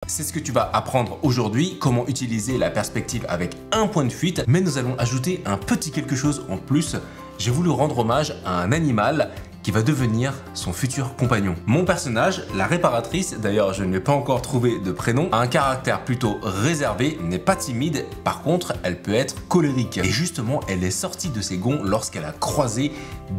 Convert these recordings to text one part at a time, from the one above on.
C'est ce que tu vas apprendre aujourd'hui, comment utiliser la perspective avec un point de fuite, mais nous allons ajouter un petit quelque chose en plus. J'ai voulu rendre hommage à un animal qui va devenir son futur compagnon. Mon personnage, la réparatrice, d'ailleurs je ne l'ai pas encore trouvé de prénom, a un caractère plutôt réservé, n'est pas timide, par contre elle peut être colérique. Et justement, elle est sortie de ses gonds lorsqu'elle a croisé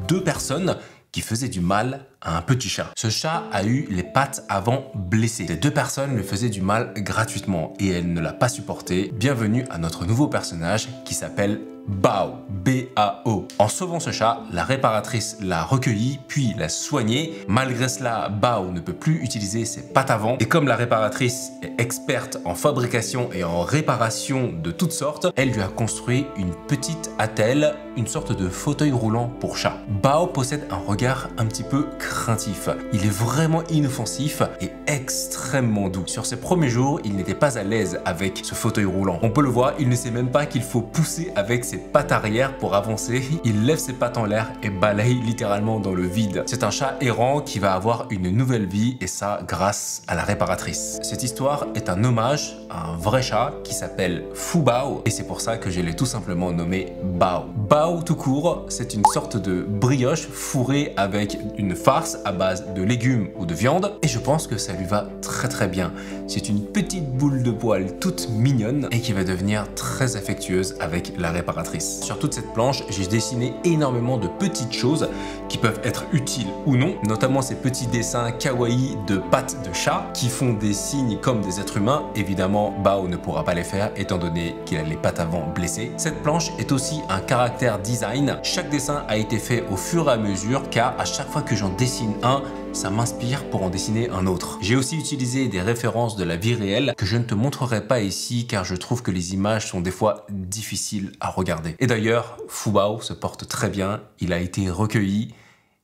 deux personnes qui faisaient du mal à un petit chat. Ce chat a eu les pattes avant blessées. Ces deux personnes lui faisaient du mal gratuitement et elle ne l'a pas supporté. Bienvenue à notre nouveau personnage qui s'appelle Bao, B-A-O. En sauvant ce chat, la réparatrice l'a recueilli puis l'a soigné. Malgré cela, Bao ne peut plus utiliser ses pattes avant. Et comme la réparatrice est experte en fabrication et en réparation de toutes sortes, elle lui a construit une petite attelle, une sorte de fauteuil roulant pour chat. Bao possède un regard un petit peu craintif. Il est vraiment inoffensif et extrêmement doux. Sur ses premiers jours, il n'était pas à l'aise avec ce fauteuil roulant. On peut le voir, il ne sait même pas qu'il faut pousser avec ses pattes arrière pour avancer. Il lève ses pattes en l'air et balaye littéralement dans le vide. C'est un chat errant qui va avoir une nouvelle vie et ça grâce à la réparatrice. Cette histoire est un hommage à un vrai chat qui s'appelle Fubao et c'est pour ça que je l'ai tout simplement nommé Bao. Bao tout court, c'est une sorte de brioche fourrée avec une farce à base de légumes ou de viande et je pense que ça lui va très bien. C'est une petite boule de poils toute mignonne et qui va devenir très affectueuse avec la réparatrice. Sur toute cette planche, j'ai dessiné énormément de petites choses qui peuvent être utiles ou non, notamment ces petits dessins kawaii de pattes de chat qui font des signes comme des êtres humains. Évidemment, Bao ne pourra pas les faire étant donné qu'il a les pattes avant blessées. Cette planche est aussi un caractère design. Chaque dessin a été fait au fur et à mesure car à chaque fois que j'en dessine un, ça m'inspire pour en dessiner un autre. J'ai aussi utilisé des références de la vie réelle que je ne te montrerai pas ici car je trouve que les images sont des fois difficiles à regarder. Et d'ailleurs, Fubao se porte très bien, il a été recueilli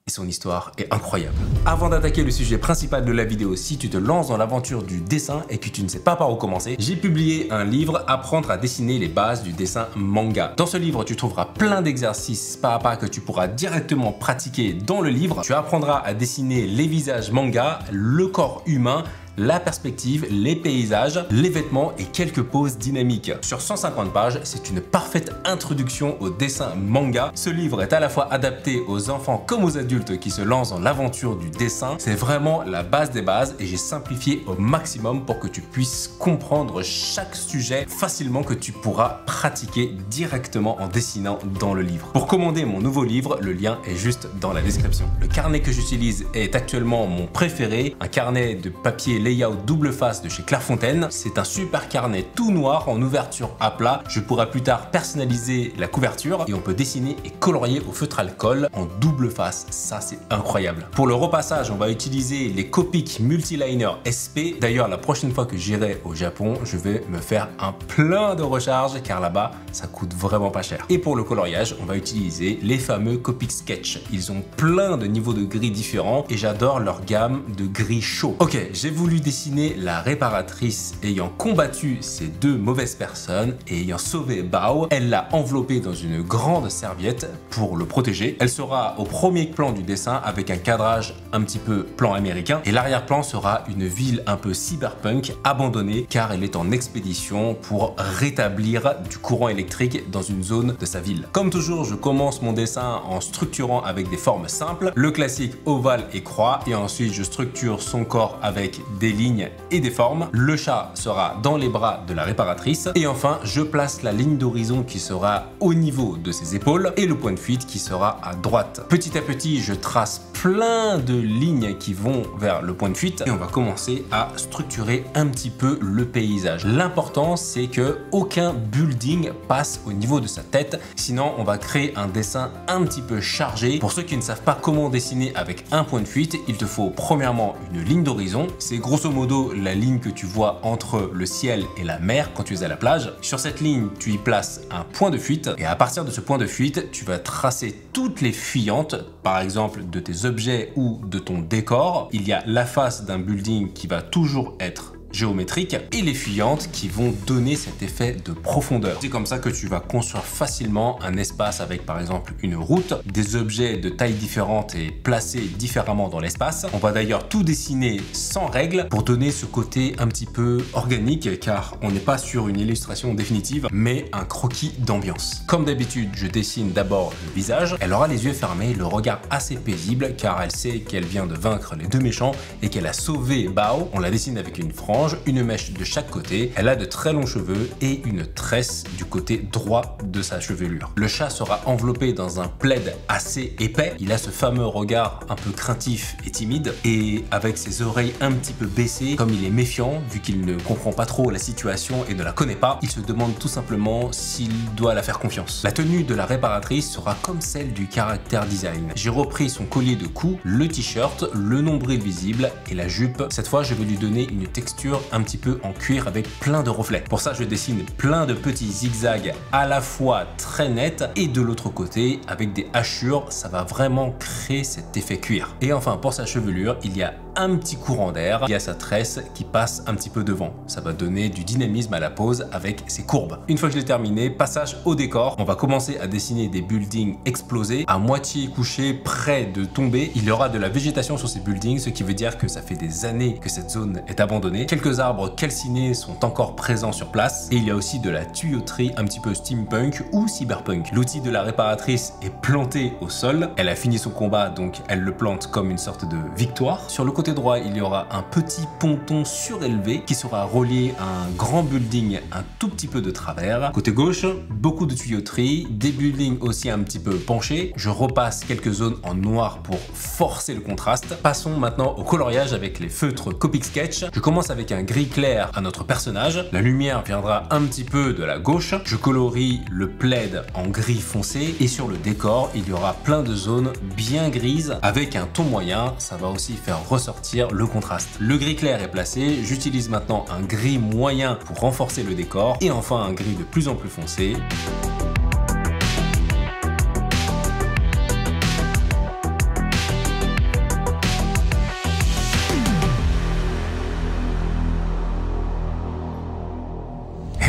et son histoire est incroyable. Avant d'attaquer le sujet principal de la vidéo, si tu te lances dans l'aventure du dessin et que tu ne sais pas par où commencer, j'ai publié un livre « Apprendre à dessiner les bases du dessin manga ». Dans ce livre, tu trouveras plein d'exercices pas à pas que tu pourras directement pratiquer dans le livre. Tu apprendras à dessiner les visages manga, le corps humain, la perspective, les paysages, les vêtements et quelques poses dynamiques. Sur 150 pages, c'est une parfaite introduction au dessin manga. Ce livre est à la fois adapté aux enfants comme aux adultes qui se lancent dans l'aventure du dessin. C'est vraiment la base des bases et j'ai simplifié au maximum pour que tu puisses comprendre chaque sujet facilement que tu pourras pratiquer directement en dessinant dans le livre. Pour commander mon nouveau livre, le lien est juste dans la description. Le carnet que j'utilise est actuellement mon préféré, un carnet de papier layout double face de chez Clairefontaine. C'est un super carnet tout noir en ouverture à plat. Je pourrai plus tard personnaliser la couverture et on peut dessiner et colorier au feutre alcool en double face. Ça, c'est incroyable. Pour le repassage, on va utiliser les Copic Multiliner SP. D'ailleurs, la prochaine fois que j'irai au Japon, je vais me faire un plein de recharge car là-bas, ça coûte vraiment pas cher. Et pour le coloriage, on va utiliser les fameux Copic Sketch. Ils ont plein de niveaux de gris différents et j'adore leur gamme de gris chaud. Ok, j'ai voulu dessiner la réparatrice ayant combattu ces deux mauvaises personnes et ayant sauvé Bao. Elle l'a enveloppé dans une grande serviette pour le protéger. Elle sera au premier plan du dessin avec un cadrage un petit peu plan américain et l'arrière-plan sera une ville un peu cyberpunk abandonnée car elle est en expédition pour rétablir du courant électrique dans une zone de sa ville. Comme toujours, je commence mon dessin en structurant avec des formes simples, le classique ovale et croix et ensuite je structure son corps avec des lignes et des formes. Le chat sera dans les bras de la réparatrice et enfin je place la ligne d'horizon qui sera au niveau de ses épaules et le point de fuite qui sera à droite. Petit à petit je trace plein de lignes qui vont vers le point de fuite et on va commencer à structurer un petit peu le paysage. L'important c'est que aucun building passe au niveau de sa tête, sinon on va créer un dessin un petit peu chargé. Pour ceux qui ne savent pas comment dessiner avec un point de fuite, il te faut premièrement une ligne d'horizon. C'est grosso modo la ligne que tu vois entre le ciel et la mer quand tu es à la plage. Sur cette ligne, tu y places un point de fuite et à partir de ce point de fuite, tu vas tracer toutes les fuyantes, par exemple de tes objets ou de ton décor. Il y a la face d'un building qui va toujours être géométriques et les fuyantes qui vont donner cet effet de profondeur. C'est comme ça que tu vas construire facilement un espace avec par exemple une route, des objets de tailles différentes et placés différemment dans l'espace. On va d'ailleurs tout dessiner sans règles pour donner ce côté un petit peu organique car on n'est pas sur une illustration définitive mais un croquis d'ambiance. Comme d'habitude, je dessine d'abord le visage. Elle aura les yeux fermés, le regard assez paisible car elle sait qu'elle vient de vaincre les deux méchants et qu'elle a sauvé Bao. On la dessine avec une frange, une mèche de chaque côté. Elle a de très longs cheveux et une tresse du côté droit de sa chevelure. Le chat sera enveloppé dans un plaid assez épais. Il a ce fameux regard un peu craintif et timide et avec ses oreilles un petit peu baissées, comme il est méfiant vu qu'il ne comprend pas trop la situation et ne la connaît pas, il se demande tout simplement s'il doit la faire confiance. La tenue de la réparatrice sera comme celle du character design. J'ai repris son collier de cou, le t-shirt, le nombril visible et la jupe. Cette fois, je vais lui donner une texture un petit peu en cuir avec plein de reflets. Pour ça, je dessine plein de petits zigzags à la fois très nets et de l'autre côté avec des hachures. Ça va vraiment créer cet effet cuir. Et enfin, pour sa chevelure, il y a un petit courant d'air. Il y a sa tresse qui passe un petit peu devant. Ça va donner du dynamisme à la pose avec ses courbes. Une fois que je l'ai terminé, passage au décor. On va commencer à dessiner des buildings explosés, à moitié couchés, près de tomber. Il y aura de la végétation sur ces buildings, ce qui veut dire que ça fait des années que cette zone est abandonnée. Quelques arbres calcinés sont encore présents sur place. Et il y a aussi de la tuyauterie un petit peu steampunk ou cyberpunk. L'outil de la réparatrice est planté au sol. Elle a fini son combat, donc elle le plante comme une sorte de victoire. Sur le côté droit, il y aura un petit ponton surélevé qui sera relié à un grand building un tout petit peu de travers. Côté gauche, beaucoup de tuyauterie, des buildings aussi un petit peu penchés. Je repasse quelques zones en noir pour forcer le contraste. Passons maintenant au coloriage avec les feutres Copic Sketch. Je commence avec un gris clair à notre personnage. La lumière viendra un petit peu de la gauche. Je colorie le plaid en gris foncé et sur le décor, il y aura plein de zones bien grises avec un ton moyen. Ça va aussi faire ressortir le contraste. Le gris clair est placé. J'utilise maintenant un gris moyen pour renforcer le décor et enfin un gris de plus en plus foncé.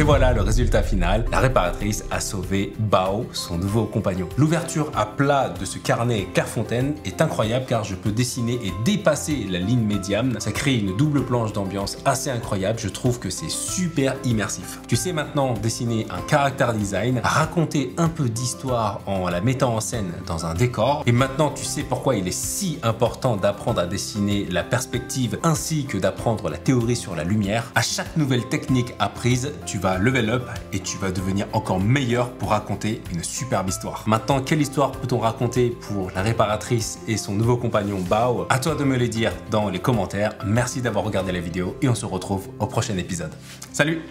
Et voilà le résultat final. La réparatrice a sauvé Bao, son nouveau compagnon. L'ouverture à plat de ce carnet Clairefontaine est incroyable car je peux dessiner et dépasser la ligne médiane. Ça crée une double planche d'ambiance assez incroyable. Je trouve que c'est super immersif. Tu sais maintenant dessiner un character design, raconter un peu d'histoire en la mettant en scène dans un décor. Et maintenant tu sais pourquoi il est si important d'apprendre à dessiner la perspective ainsi que d'apprendre la théorie sur la lumière. À chaque nouvelle technique apprise, tu vas level up et tu vas devenir encore meilleur pour raconter une superbe histoire. Maintenant, quelle histoire peut-on raconter pour la réparatrice et son nouveau compagnon Bao? À toi de me le dire dans les commentaires. Merci d'avoir regardé la vidéo et on se retrouve au prochain épisode. Salut!